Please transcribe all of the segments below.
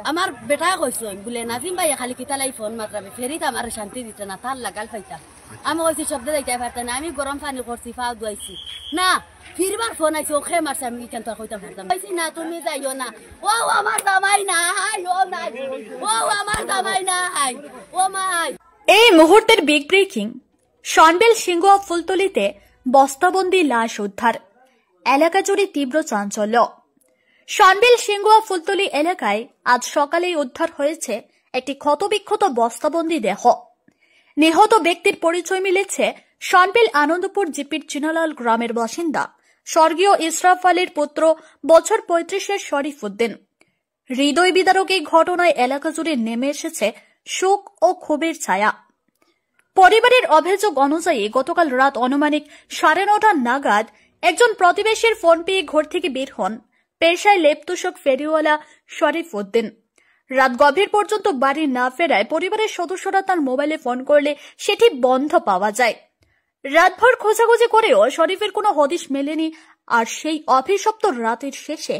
আমার বেটা কইছো বলে নাজিম ভাই খালি কিতালাই ফোন মাত্রাবে ফেরিত আমার শান্তি দিতে না তার লাগাল ফাইতা আমি কইছি শব্দ দিতে পারতাম না আমি গরম পানি করছি পা ধুইছি না ফিরবার ফোন আইছে ওখে মারছে আমি কেন তো কইতাম পারতাম কইছি না তুমি যাইও না ও আমার জামাই নাই ও নাই ও আমার জামাই নাই ও মাই। এই মুহূর্তের বিগ ব্রেকিং, শনবিল সিংগুয়া ফুলতলিতে বস্তাবন্দি লাশ উদ্ধার, এলাকা জুড়ে তীব্র চাঞ্চল্য। শনবিল সিংগুয়া ফুলতলি এলাকায় আজ সকালেই উদ্ধার হয়েছে একটি ক্ষতবিক্ষত বস্তাবন্দি দেহ। নিহত ব্যক্তির পরিচয় মিলেছে শনবিল আনন্দপুর জিপির চিনালাল গ্রামের বাসিন্দা স্বর্গীয় ইসরাফ আলীর পুত্র বছর 35-এর শরীফ উদ্দিন। হৃদয় বিদারক এই ঘটনায় এলাকা জুড়ে নেমে এসেছে শোক ও ক্ষোভের ছায়া। পরিবারের অভিযোগ অনুযায়ী গতকাল রাত অনুমানিক 9:30 নাগাদ একজন প্রতিবেশীর ফোন পেয়ে ঘর থেকে বের হন পেশায় লেপতুষক ফেরিওয়ালা শরীফ উদ্দিন। রাত গভীর পর্যন্ত বাড়ি না ফেরায় পরিবারের সদস্যরা তার মোবাইলে ফোন করলে সেটি বন্ধ পাওয়া যায়। রাতভর খোঁজাখুঁজি করেও শরীফের কোনো হদিশ মেলেনি। আর সেই অভিশপ্ত রাতের শেষে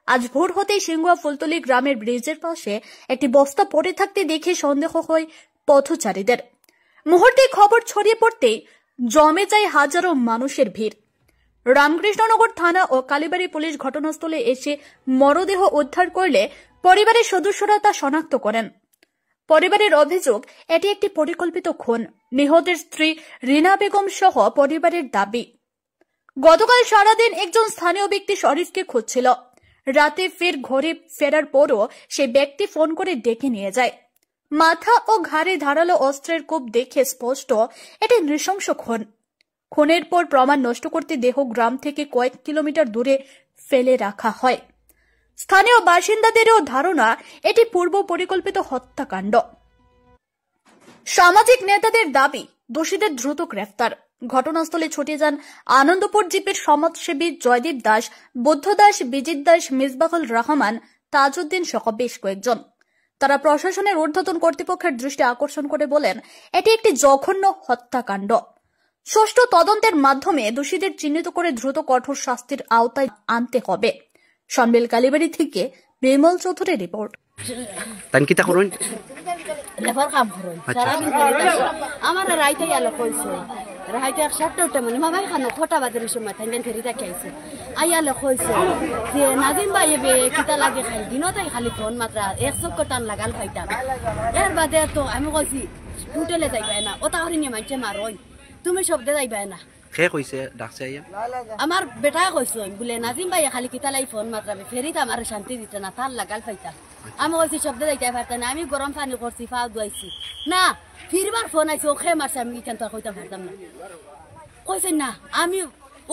আজ ভোর হতেই সিংগুয়া ফুলতলি গ্রামের ব্রিজের পাশে একটি বস্তা পড়ে থাকতে দেখে সন্দেহ হয় পথচারীদের। মুহূর্তে খবর ছড়িয়ে পড়তেই জমে যায় হাজারো মানুষের ভিড়। রামকৃষ্ণনগর থানা ও কালীবাড়ি পুলিশ ঘটনাস্থলে এসে মরদেহ উদ্ধার করলে পরিবারের সদস্যরা তা শনাক্ত করেন। পরিবারের অভিযোগ এটি একটি পরিকল্পিত খুন। নিহতের স্ত্রী রিনা বেগম সহ পরিবারের দাবি, গতকাল সারাদিন একজন স্থানীয় ব্যক্তি শরীফকে খুঁজছিল। রাতে ফের ঘরে ফেরার পরও সে ব্যক্তি ফোন করে ডেকে নিয়ে যায়। মাথা ও ঘাড়ে ধারালো অস্ত্রের কোপ দেখে স্পষ্ট এটি নৃশংস খুন। খুনের পর প্রমাণ নষ্ট করতে দেহ গ্রাম থেকে কয়েক কিলোমিটার দূরে ফেলে রাখা হয়। স্থানীয় বাসিন্দাদেরও ধারণা এটি পূর্ব পরিকল্পিত হত্যাকাণ্ড। সামাজিক নেতাদের দাবি দোষীদের দ্রুত গ্রেফতার। ঘটনাস্থলে ছুটে যান আনন্দপুর জিপির সমাজসেবী জয়দীপ দাস, বুদ্ধ দাস, বিজিত দাস, মিসবাহুল রহমান, তাজউদ্দিন সহ বেশ কয়েকজন। তারা প্রশাসনের ঊর্ধ্বতন কর্তৃপক্ষের দৃষ্টি আকর্ষণ করে বলেন এটি একটি জঘন্য হত্যাকাণ্ড। সুষ্ঠু তদন্তের মাধ্যমে দোষীদের চিহ্নিত করে দ্রুত কঠোর শাস্তির আওতায় আনতে হবে। শনবিল কালীবাড়ি থেকে বিমল চৌধুরী রিপোর্ট। তানকিতা করুন লেবার কাম করুন আমার রাইতে গেল কইছে রাইতে 7টা মানে মামাই খানো খোটা বাদের সময় তাইলেন ফেরিটা খাইছে আইয়ালে কইছে যে নাজিম ভাই বে কিতা লাগে খাই দিনতাই খালি ফোন মাত্র 100 টান লাগাল খাইতাম। এর বাদে তো আমি কইছি টুটেলে যাইবা না ওটা করে নিয়ে মাইছে মারই তুমি শব্দ যাইবা না। কে কইছে ডাকছে আইয়া? আমার বেটা কইছো বলে নাজিম ভাই খালি কিতালাই ফোন মাত্রাবে ফেরিত আমার শান্তি দিতে না তার লাগাল ফাইতা আমি কইছি শব্দ দিতে পারতাম না আমি গরম পানি করছি পা ধুইছি না ফিরবার ফোন আইছে ওখে মারছে আমি কেন তো কইতাম পারতাম না। কইছে না আমি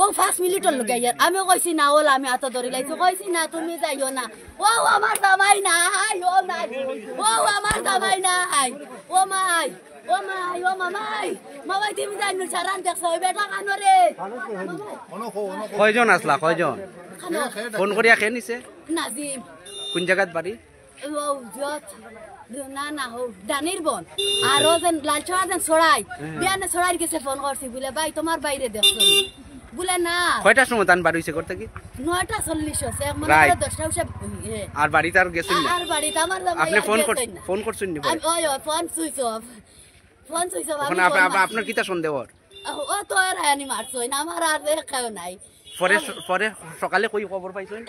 ও 5 মিনিটের লগে ইয়ার আমি কইছি না ওলা আমি আতো ধরে লাইছি কইছি না তুমি যাইও না ও আমার জামাই নাই ও নাই ও আমার জামাই নাই ও মাই ও মাই ও মামাই মামাই তুমি জানো সারান দেখছ বেটা কানো রে কয়জন আসলা কয়জন ফোন করিয়া খেয়ে নিছে? নাজিম কোন জায়গাত বাড়ি? ও জত না না হো ডানির বন আর ওজন লালচা যেন ছড়াই বিয়ানে ছড়াই গেছে ফোন করছি বলে ভাই তোমার বাইরে দেখছো বলে না কয়টার সময় তান বাড়ি হইছে করতে কি? 9:40 হইছে মানে 10টা হইছে আর বাড়ি তার গেছেন না? আর বাড়ি আমার আপনি ফোন করছেন নি? ওই ফোন সুইচ অফ এখন আপনার কিতা সন্দেহ? ও তো আর হানি মারছই না আমার আর দেখাও নাই। পরে সকালে কই খবর পাইছেন?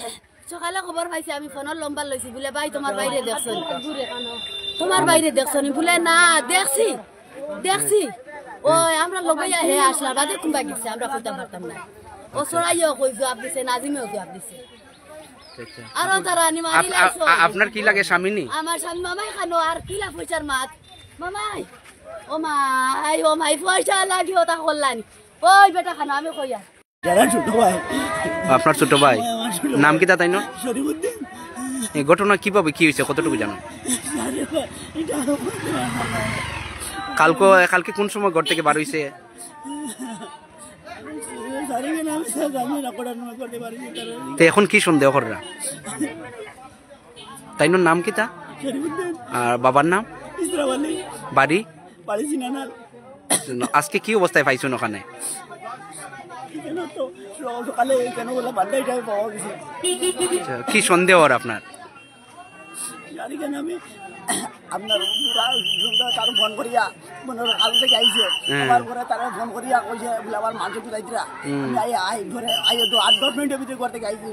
সকালে খবর পাইছি আমি ফোনের লম্বা লইছি বলে ভাই তোমার বাইরে দেখছনি তোমার বাইরে দেখছনি বলে না দেখছি ওই আমরা লগাইয়া হে আসলা বাদে কুম্বা গেছে আমরা কইতে পারতাম না ও সরাইও কই জবাব দিছে নাজিমেও জবাব দিছে আর তারা আনি মারি লাইছো। আপনার কি লাগে স্বামী নি? আমার স্বামী মামাই খানো আর কিলা পয়সার মাত মামাই ও মাই পয়সা লাগিও তা করলানি ওই বেটা খানো আমি কইয়া ছোট ভাই। আপনার ছোট ভাই নাম কি তা তাই না? শরীফউদ্দিন। এই ঘটনা কিভাবে কি হয়েছে কতটুকু জানো? কালকে কোন সময় ঘর থেকে বার হইছে? এখন কি সন্দেহ কররা? তাই নাম কি তা? আর বাবার নাম? বাড়ি? আজকে কি অবস্থায় পাইছেন ওখানে? কি সন্দেহ আপনার? জানি কেন আমি আপনার তার ফোন করিয়া মনে আলু থেকে আইছে আমার ঘরে তারা ফোন করিয়া কইছে বলে আমার মাঝে তো যাইতরা আমি আই ঘরে আই তো 8-10 মিনিটের ভিতরে ঘর থেকে আইছি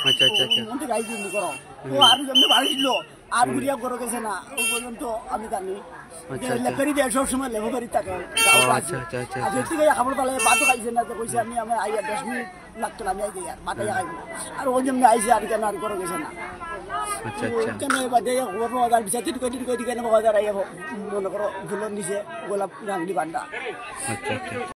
আচ্ছা আচ্ছা আচ্ছা মন থেকে আইছি করো ও আর যেমনি বাড়ি ছিল আর ঘুরিয়া ঘর গেছে না ও পর্যন্ত আমি জানি লেখারি দেয় সবসময় লেখারি থাকে আচ্ছা আচ্ছা আচ্ছা আজকে থেকে খাবার পালে ভাতও খাইছে না তো কইছে আমি আইয়া 10 মিনিট লাগতো আমি আই আর ভাত খাইব আর ও যেমনি আইছে আর কেন আর ঘর গেছে না আচ্ছা আচ্ছা কেন বাদে খবর বাজার বিচার কই কেন বাজার আইয়া মনে করো ফুলন দিছে গোলাপ রাঙ্গি বান্ডা আচ্ছা আচ্ছা